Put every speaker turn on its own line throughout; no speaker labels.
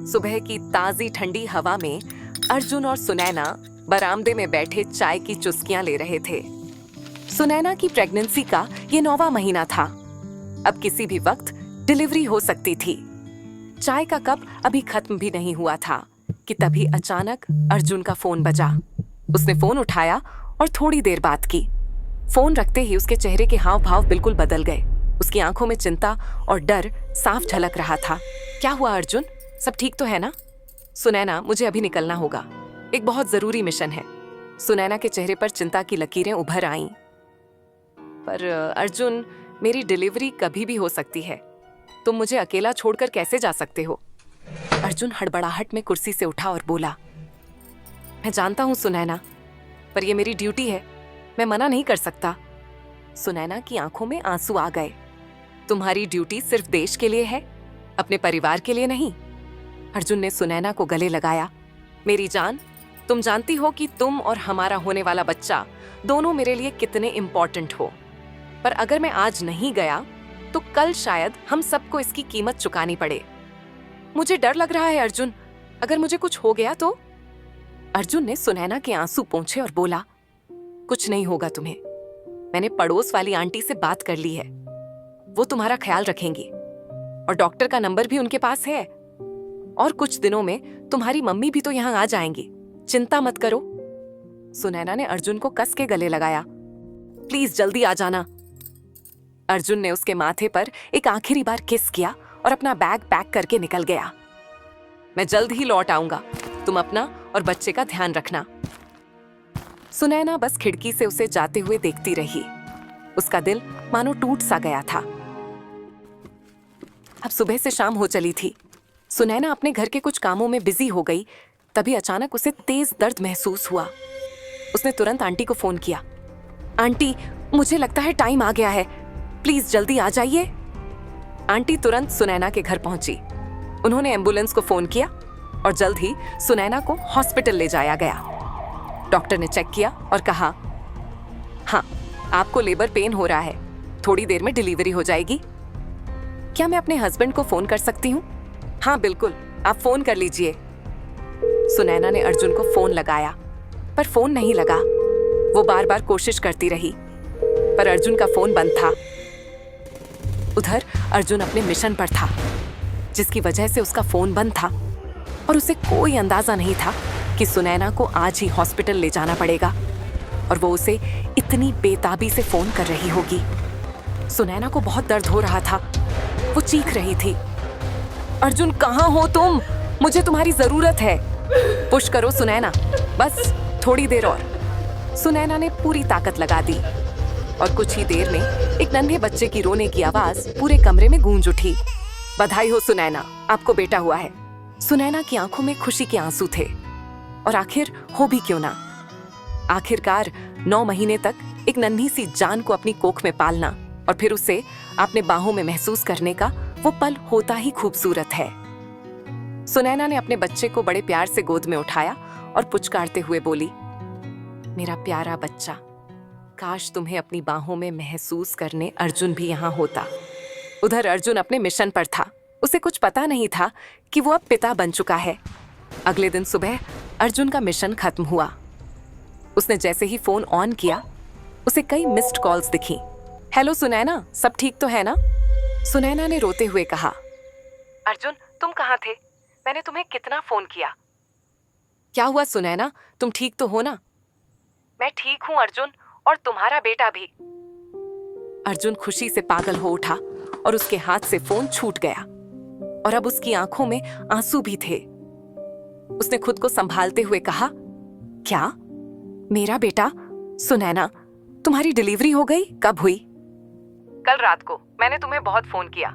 सुबह की ताजी ठंडी हवा में अर्जुन और सुनैना बरामदे में बैठे चाय की चुस्कियां ले रहे थे। सुनैना की प्रेगनेंसी का ये 9वां महीना था। अब किसी भी वक्त डिलीवरी हो सकती थी। चाय का कप अभी खत्म भी नहीं हुआ था कि तभी अचानक अर्जुन का फोन बजा। उसने फोन उठाया और थोड़ी देर बात की। फोन रखते ही उसके चेहरे के हाव भाव बिल्कुल बदल गए। उसकी आंखों में चिंता और डर साफ झलक रहा था। क्या हुआ अर्जुन, सब ठीक तो है ना? सुनैना, मुझे अभी निकलना होगा, एक बहुत जरूरी मिशन है। सुनैना के चेहरे पर चिंता की लकीरें उभर आईं। पर अर्जुन, मेरी डिलीवरी कभी भी हो सकती है। तुम मुझे अकेला छोड़कर कैसे जा सकते हो? अर्जुन हड़बड़ाहट में कुर्सी से उठा और बोला, मैं जानता हूं सुनैना, पर यह मेरी ड्यूटी है, मैं मना नहीं कर सकता। सुनैना की आंखों में आंसू आ गए। तुम्हारी ड्यूटी सिर्फ देश के लिए है, अपने परिवार के लिए नहीं। अर्जुन ने सुनैना को गले लगाया। मेरी जान, तुम जानती हो कि तुम और हमारा होने वाला बच्चा दोनों मेरे लिए कितने इम्पोर्टेंट हो। पर अगर मैं आज नहीं गया तो कल शायद हम सबको इसकी कीमत चुकानी पड़े। मुझे डर लग रहा है अर्जुन, अगर मुझे कुछ हो गया तो? अर्जुन ने सुनैना के आंसू पोंछे और बोला, कुछ नहीं होगा तुम्हें। मैंने पड़ोस वाली आंटी से बात कर ली है, वो तुम्हारा ख्याल रखेंगी और डॉक्टर का नंबर भी उनके पास है। और कुछ दिनों में तुम्हारी मम्मी भी तो यहाँ आ जाएंगी, चिंता मत करो। सुनैना ने अर्जुन को कस के गले लगाया। प्लीज जल्दी आ जाना। अर्जुन ने उसके माथे पर एक आखिरी बार किस किया और अपना बैग पैक करके निकल गया। मैं जल्द ही लौट आऊंगा, तुम अपना और बच्चे का ध्यान रखना। सुनैना बस खिड़की से उसे जाते हुए देखती रही। उसका दिल मानो टूट सा गया था। अब सुबह से शाम हो चली थी। सुनैना अपने घर के कुछ कामों में बिजी हो गई। तभी अचानक उसे तेज दर्द महसूस हुआ। उसने तुरंत आंटी को फोन किया। आंटी, मुझे लगता है टाइम आ गया है, प्लीज जल्दी आ जाइए। आंटी तुरंत सुनैना के घर पहुंची। उन्होंने एम्बुलेंस को फोन किया और जल्द ही सुनैना को हॉस्पिटल ले जाया गया। डॉक्टर ने चेक किया और कहा, हाँ, आपको लेबर पेन हो रहा है, थोड़ी देर में डिलीवरी हो जाएगी। क्या मैं अपने हस्बैंड को फोन कर सकती हूँ? हाँ बिल्कुल, आप फोन कर लीजिए। सुनैना ने अर्जुन को फोन लगाया, पर फोन नहीं लगा। वो बार बार कोशिश करती रही, पर अर्जुन का फोन बंद था। उधर अर्जुन अपने मिशन पर था, जिसकी वजह से उसका फोन बंद था और उसे कोई अंदाजा नहीं था कि सुनैना को आज ही हॉस्पिटल ले जाना पड़ेगा और वो उसे इतनी बेताबी से फोन कर रही होगी। सुनैना को बहुत दर्द हो रहा था। वो चीख रही थी, अर्जुन कहाँ हो तुम? मुझे तुम्हारी जरूरत है। पुश करो सुनैना, बस थोड़ी देर और। सुनैना ने पूरी ताकत लगा दी और कुछ ही देर में एक नन्हे बच्चे की रोने की आवाज पूरे कमरे में गूंज उठी। बधाई हो सुनैना, आपको बेटा हुआ है। सुनैना की आंखों में खुशी के आंसू थे। और आखिर हो भी क्यों ना, आखिरकार 9 महीने तक एक नन्ही सी जान को अपनी कोख में पालना और फिर उसे अपने बाहों में महसूस करने का वो पल होता ही खूबसूरत है। सुनैना ने अपने बच्चे को बड़े प्यार से गोद में उठाया और पुचकारते हुए बोली, मेरा प्यारा बच्चा, काश तुम्हें अपनी बाहों में महसूस करने अर्जुन भी यहाँ होता। उधर अर्जुन अपने मिशन पर था। उसे कुछ पता नहीं था कि वो अब पिता बन चुका है। अगले दिन सुबह अर्जुन का मिशन खत्म हुआ। उसने जैसे ही फोन ऑन किया, उसे कई मिस्ड कॉल्स दिखी। हेलो सुनैना, सब ठीक तो है ना? सुनैना ने रोते हुए कहा, अर्जुन तुम कहाँ थे? मैंने तुम्हें कितना फोन किया। क्या हुआ सुनैना, तुम ठीक तो हो ना? मैं ठीक हूँ अर्जुन, और तुम्हारा बेटा भी। अर्जुन खुशी से पागल हो उठा और उसके हाथ से फोन छूट गया और अब उसकी आंखों में आंसू भी थे। उसने खुद को संभालते हुए कहा, क्या? मेरा बेटा? सुनैना, तुम्हारी डिलीवरी हो गई? कब हुई? कल रात को। मैंने तुम्हें बहुत फोन किया,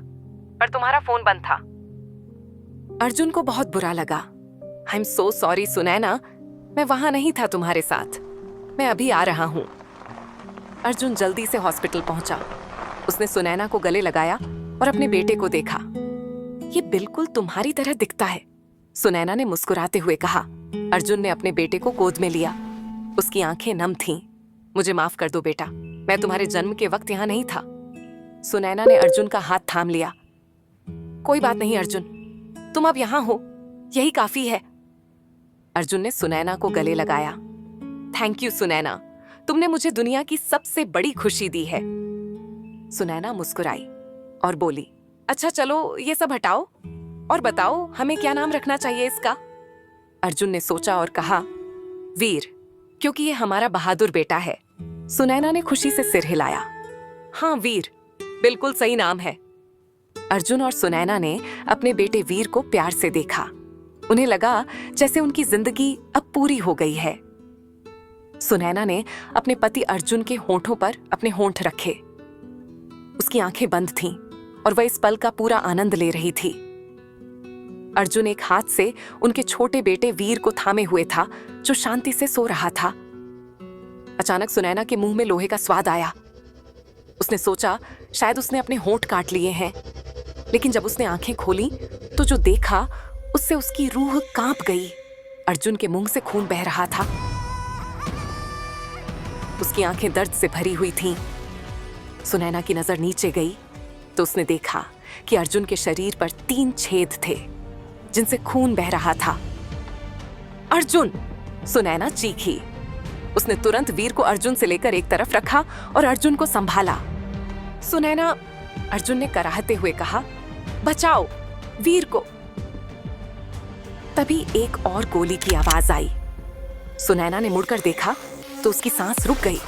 पर तुम्हारा फोन बंद था। अर्जुन को बहुत बुरा लगा। I am so sorry Sunaina, मैं वहां नहीं था तुम्हारे साथ। मैं अभी आ रहा हूं। अर्जुन जल्दी से हॉस्पिटल पहुंचा। उसने सुनैना को गले लगाया और अपने बेटे को देखा। ये बिल्कुल तुम्हारी तरह दिखता है, सुनैना ने मुस्कुराते हुए कहा। अर्जुन ने अपने बेटे को गोद में लिया। उसकी आंखें नम थीं। मुझे माफ कर दो बेटा, मैं तुम्हारे जन्म के वक्त यहाँ नहीं था। सुनैना ने अर्जुन का हाथ थाम लिया। कोई बात नहीं अर्जुन, तुम अब यहाँ हो, यही काफी है। अर्जुन ने सुनैना को गले लगाया। थैंक यू सुनैना, तुमने मुझे दुनिया की सबसे बड़ी खुशी दी है। सुनैना मुस्कुराई और बोली, अच्छा चलो ये सब हटाओ और बताओ हमें क्या नाम रखना चाहिए इसका। अर्जुन ने सोचा और कहा, वीर, क्योंकि ये हमारा बहादुर बेटा है। सुनैना ने खुशी से सिर हिलाया। हाँ वीर, बिल्कुल सही नाम है। अर्जुन और सुनैना ने अपने बेटे वीर को प्यार से देखा। उन्हें लगा जैसे उनकी जिंदगी अब पूरी हो गई है। सुनैना ने अपने पति अर्जुन के होंठों पर अपने होंठ रखे। उसकी आंखें बंद थीं और वह इस पल का पूरा आनंद ले रही थी। अर्जुन एक हाथ से उनके छोटे बेटे वीर को थामे हुए था, जो शांति से सो रहा था। अचानक सुनैना के मुंह में लोहे का स्वाद आया। उसने सोचा शायद उसने अपने होंठ काट लिए हैं, लेकिन जब उसने आंखें खोली तो जो देखा उससे उसकी रूह कांप गई। अर्जुन के मुंह से खून बह रहा था। उसकी आंखें दर्द से भरी हुई थीं। सुनैना की नजर नीचे गई तो उसने देखा कि अर्जुन के शरीर पर 3 छेद थे, जिनसे खून बह रहा था। अर्जुन! सुनैना चीखी। उसने तुरंत वीर को अर्जुन से लेकर एक तरफ रखा और अर्जुन को संभाला। सुनैना! अर्जुन ने कराहते हुए कहा, बचाओ वीर को। तभी एक और गोली की आवाज आई। सुनैना ने मुड़कर देखा तो उसकी सांस रुक गई।